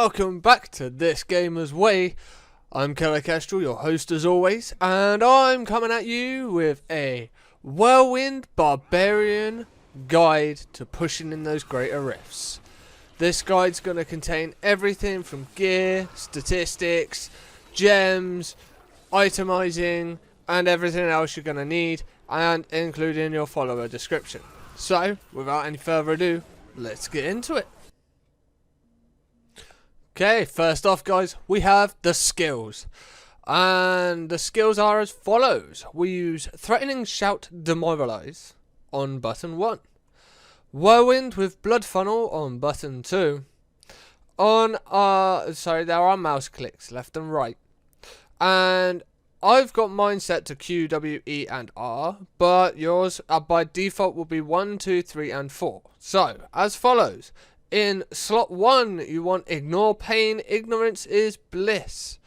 welcome back to This Gamer's Way. I'm Killakestrel, your host as always, and I'm coming at you with a Whirlwind Barbarian guide to pushing in those greater rifts. This guide's going to contain everything from gear, statistics, gems, itemizing, and everything else you're going to need, and including your follower description. So, without any further ado, let's get into it. Okay, first off guys, we have the skills. And the skills are as follows. We use Threatening Shout Demoralize on button 1. Whirlwind with Blood Funnel on button 2. There are mouse clicks left and right. And I've got mine set to Q, W, E and R, but yours by default will be 1, 2, 3 and 4. So, as follows. In slot 1, you want Ignore Pain, Ignorance is Bliss.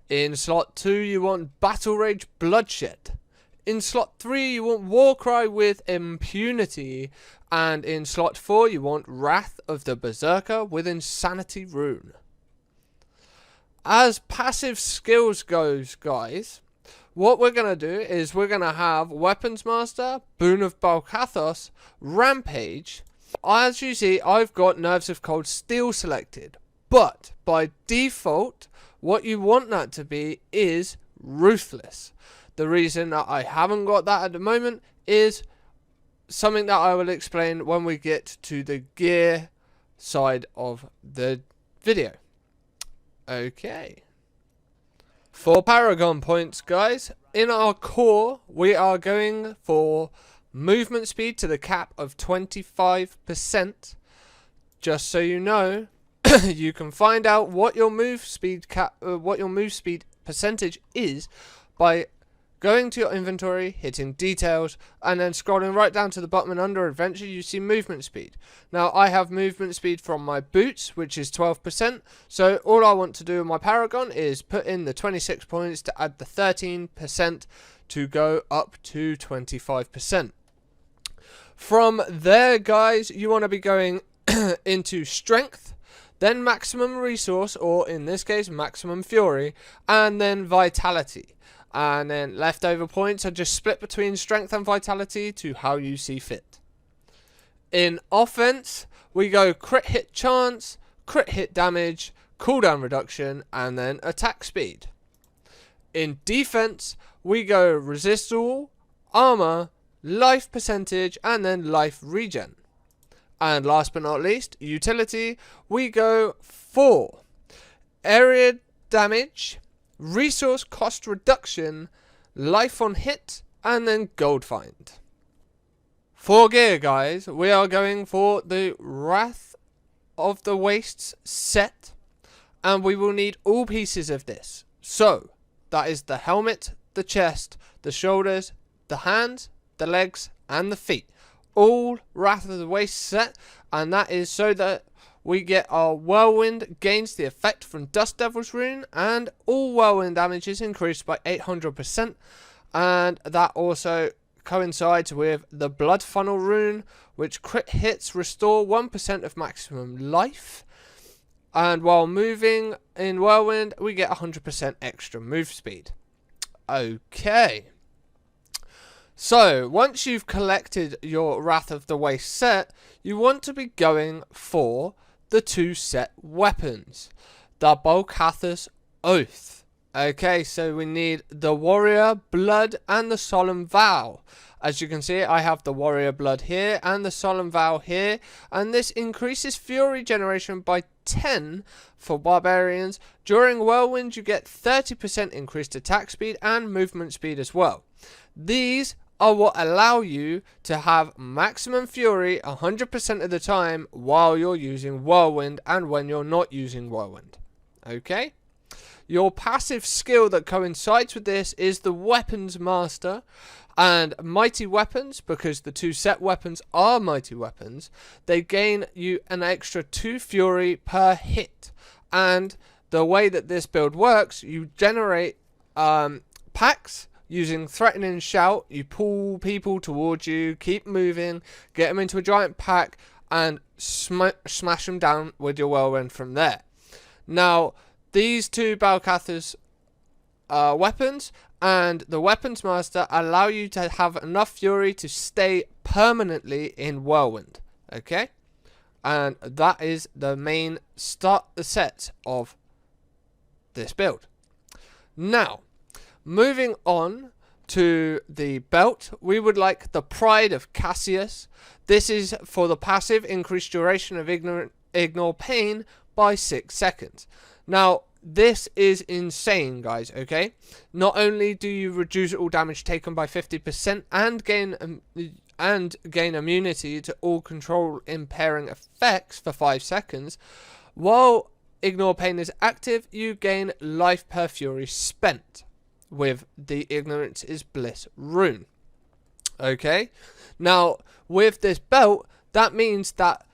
In slot 2, you want Battle Rage, Bloodshed. In slot 3, you want Warcry with Impunity. And in slot 4, you want Wrath of the Berserker with Insanity Rune. As passive skills goes, guys, what we're going to do is we're going to have Weapons Master, Boon of Balkathos, Rampage. As you see, I've got Nerves of Cold Steel selected, but by default, what you want that to be is Ruthless. The reason that I haven't got that at the moment is something that I will explain when we get to the gear side of the video. Okay. For Paragon points, guys, in our core, we are going for movement speed to the cap of 25%. Just so you know, you can find out what your move speed percentage is by going to your inventory, hitting details, and then scrolling right down to the bottom and under adventure, you see movement speed. Now, I have movement speed from my boots, which is 12%. So all I want to do in my Paragon is put in the 26 points to add the 13% to go up to 25%. From there, guys, you want to be going into strength, then maximum resource, or in this case, maximum fury, and then vitality. And then leftover points are just split between strength and vitality to how you see fit. In offense, we go crit hit chance, crit hit damage, cooldown reduction, and then attack speed. In defense, we go resist all, armor, life percentage, and then life regen. And last but not least, utility, we go for area damage, resource cost reduction, life on hit, and then gold find. For gear, guys, we are going for the Wrath of the Wastes set, and we will need all pieces of this. So, that is the helmet, the chest, the shoulders, the hands, the legs and the feet, all Wrath of the Waste set, and that is so that we get our Whirlwind gains the effect from Dust Devil's rune, and all Whirlwind damage is increased by 800%, and that also coincides with the Blood Funnel rune, which crit hits restore 1% of maximum life, and while moving in Whirlwind we get 100% extra move speed. Okay. So, once you've collected your Wrath of the Waste set, you want to be going for the 2 set weapons. The Balkathos Oath. Okay, so we need the Warrior Blood and the Solemn Vow. As you can see, I have the Warrior Blood here and the Solemn Vow here, and this increases Fury generation by 10 for Barbarians. During Whirlwind, you get 30% increased attack speed and movement speed as well. These are what allow you to have maximum fury 100% of the time while you're using Whirlwind and when you're not using Whirlwind. Okay? Your passive skill that coincides with this is the Weapons Master and Mighty Weapons, because the 2 set weapons are Mighty Weapons. They gain you an extra 2 fury per hit, and the way that this build works, you generate packs using Threatening Shout. You pull people towards you, keep moving, get them into a giant pack, and smash them down with your Whirlwind from there. Now, these two Balcathers weapons and the Weapons Master allow you to have enough fury to stay permanently in Whirlwind. Okay? And that is the main set of this build. Now, moving on to the belt, we would like the Pride of Cassius. This is for the passive increased duration of ignore pain by 6 seconds. Now, this is insane, guys, okay? Not only do you reduce all damage taken by 50% and gain immunity to all control impairing effects for 5 seconds, while Ignore Pain is active, you gain life per fury spent with the Ignorance is Bliss rune. Okay? Now, with this belt, that means that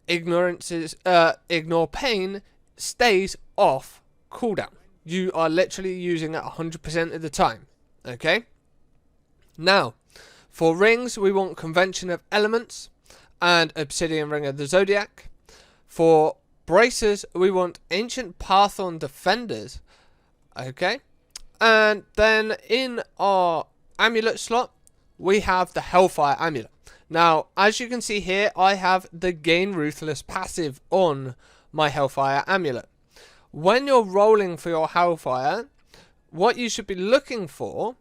Ignore Pain stays off cooldown. You are literally using it 100% of the time. Okay? Now, for rings, we want Convention of Elements and Obsidian Ring of the Zodiac. For bracers, we want Ancient Pathon Defenders. Okay? And then in our amulet slot, we have the Hellfire Amulet. Now, as you can see here, I have the Gain Ruthless passive on my Hellfire Amulet. When you're rolling for your Hellfire, what you should be looking for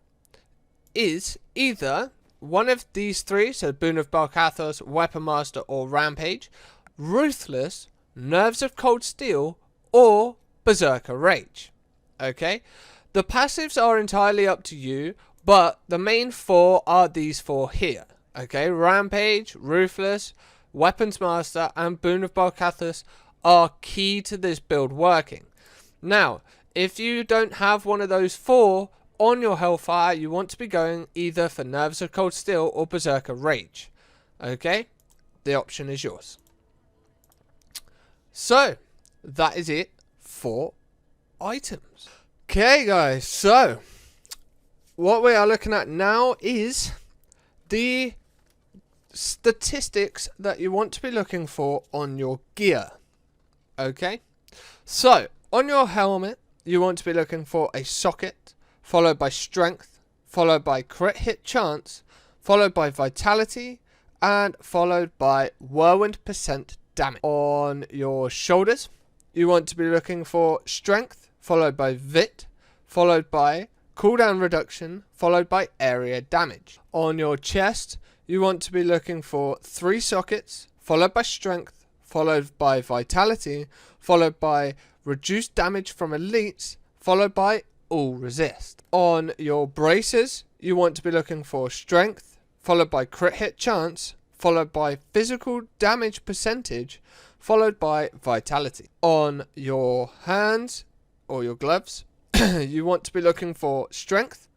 is either one of these three, so Boon of Balcathos, Weapon Master, or Rampage, Ruthless, Nerves of Cold Steel, or Berserker Rage. Okay? The passives are entirely up to you, but the main four are these four here. Okay? Rampage, Ruthless, Weapons Master, and Boon of Balcathos are key to this build working. Now, if you don't have one of those four on your Hellfire, you want to be going either for Nerves of Cold Steel or Berserker Rage. Okay? The option is yours. So, that is it for items. Okay, guys, so what we are looking at now is the statistics that you want to be looking for on your gear. Okay? So, on your helmet, you want to be looking for a socket, followed by strength, followed by crit hit chance, followed by vitality, and followed by whirlwind % damage. On your shoulders, you want to be looking for strength, followed by vit, followed by cooldown reduction, followed by area damage. On your chest, you want to be looking for 3 sockets, followed by strength, followed by vitality, followed by reduced damage from elites, followed by all resist. On your braces, you want to be looking for strength, followed by crit hit chance, followed by physical damage percentage, followed by vitality. On your hands or your gloves, you want to be looking for strength,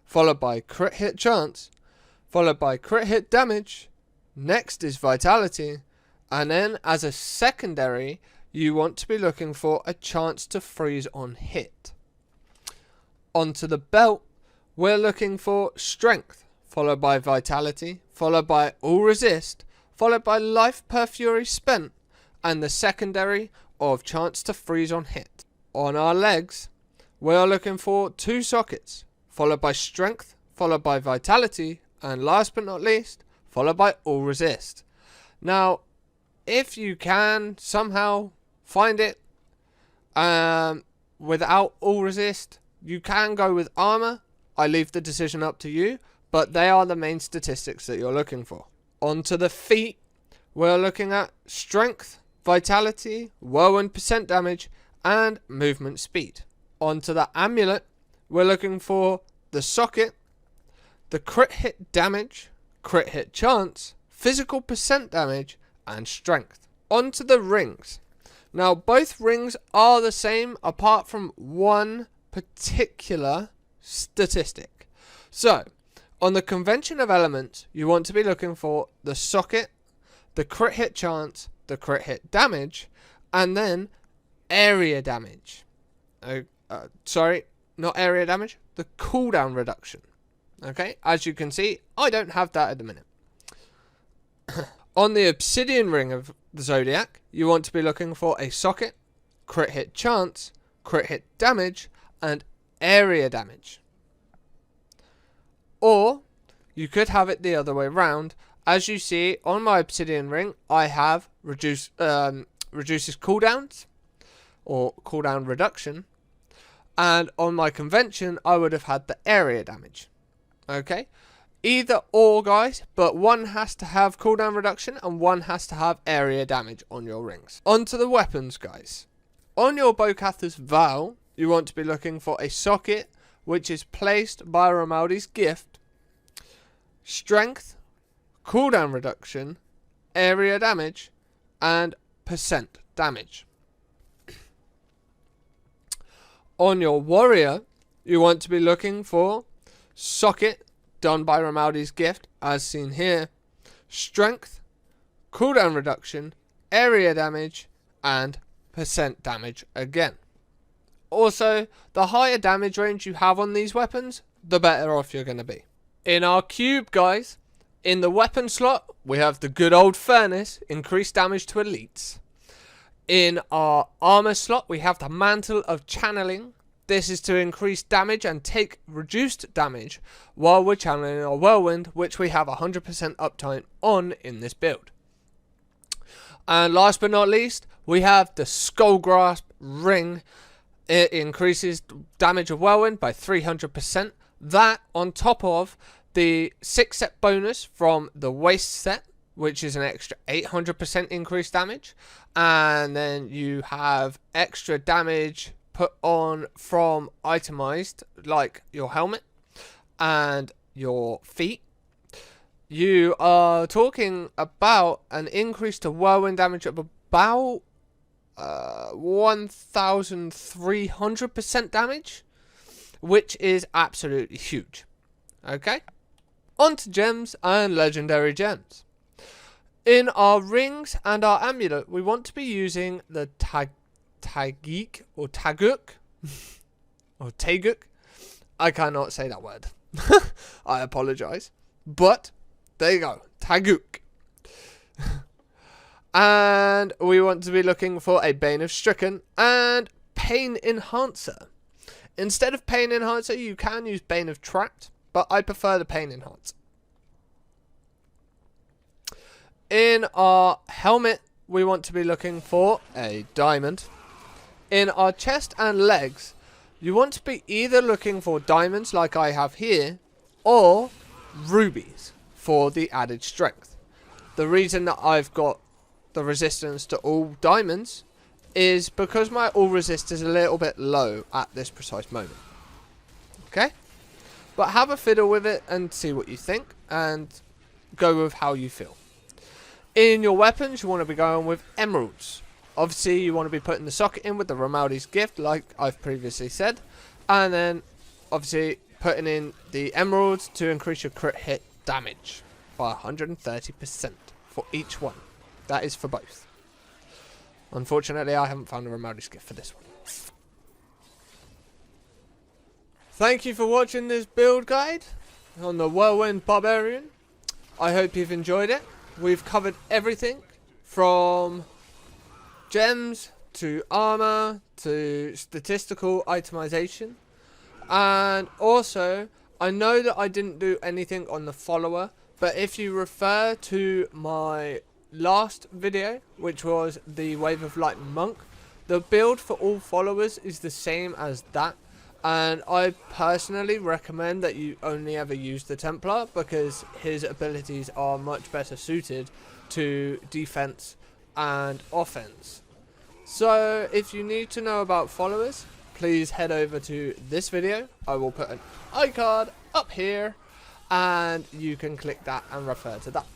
followed by crit hit chance, followed by crit hit damage. Next is vitality, and then as a secondary, you want to be looking for a chance to freeze on hit. Onto the belt, we're looking for strength, followed by vitality, followed by all resist, followed by life per fury spent, and the secondary of chance to freeze on hit. On our legs, we are looking for 2 sockets, followed by strength, followed by vitality, and last but not least, followed by all resist. Now, if you can somehow find it without all resist, you can go with armor. I leave the decision up to you, but they are the main statistics that you're looking for. Onto the feet, we're looking at strength, vitality, whirlwind % damage, and movement speed. Onto the amulet, we're looking for the socket, the crit hit damage, crit hit chance, physical % damage, and strength. Onto the rings. Now, both rings are the same apart from one particular statistic. So, on the Convention of Elements, you want to be looking for the socket, the crit hit chance, the crit hit damage, and then area damage. Sorry, not area damage, the cooldown reduction. Okay, as you can see, I don't have that at the minute. On the Obsidian Ring of the Zodiac, you want to be looking for a socket, crit hit chance, crit hit damage, and area damage. Or you could have it the other way around. As you see on my obsidian ring, I have reduces cooldowns or cooldown reduction, and on my convention I would have had the area damage. Okay, either or, guys, but one has to have cooldown reduction and one has to have area damage on your rings. Onto the weapons, guys. On your Bowcather's Vow, you want to be looking for a socket which is placed by Romaldi's gift, strength, cooldown reduction, area damage, and percent damage. On your warrior, you want to be looking for socket done by Romaldi's gift, as seen here, strength, cooldown reduction, area damage, and percent damage again. Also, the higher damage range you have on these weapons, the better off you're going to be. In our cube, guys, in the weapon slot, we have the good old furnace, increased damage to elites. In our armor slot, we have the mantle of channeling. This is to increase damage and take reduced damage while we're channeling our whirlwind, which we have 100% uptime on in this build. And last but not least, we have the skull grasp ring. It increases damage of whirlwind by 300%. That on top of the 6 set bonus from the waste set, which is an extra 800% increased damage. And then you have extra damage put on from itemized, like your helmet and your feet. You are talking about an increase to whirlwind damage of about 1300% damage, which is absolutely huge. Okay, on to gems and legendary gems. In our rings and our amulet, we want to be using the Tagik or Taguk or Taguk. I cannot say that word. I apologize, but there you go, Taguk. And we want to be looking for a Bane of Stricken and Pain Enhancer. Instead of Pain Enhancer, you can use Bane of Trapped, but I prefer the Pain Enhancer. In our helmet, we want to be looking for a diamond. In our chest and legs, you want to be either looking for diamonds like I have here, or rubies for the added strength. The reason that I've got the resistance to all diamonds is because my all resist is a little bit low at this precise moment. Okay? But have a fiddle with it and see what you think, and go with how you feel. In your weapons, you want to be going with emeralds. Obviously, you want to be putting the socket in with the Romaldi's gift, like I've previously said. And then, obviously, putting in the emeralds to increase your crit hit damage by 130% for each one. That is for both. Unfortunately, I haven't found a Romaldi's gift for this one. Thank you for watching this build guide on the Whirlwind Barbarian. I hope you've enjoyed it. We've covered everything from gems to armor to statistical itemization. And also, I know that I didn't do anything on the follower, but if you refer to my last video, which was the Wave of Light Monk, the build for all followers is the same as that, and I personally recommend that you only ever use the Templar because his abilities are much better suited to defense and offense. So if you need to know about followers, please head over to this video. I will put an iCard up here and you can click that and refer to that.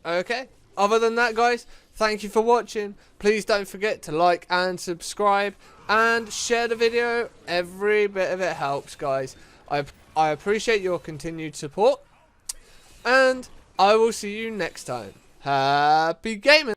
Okay, other than that, guys, thank you for watching. Please don't forget to like and subscribe and share the video. Every bit of it helps, guys. I appreciate your continued support, and I will see you next time. Happy gaming!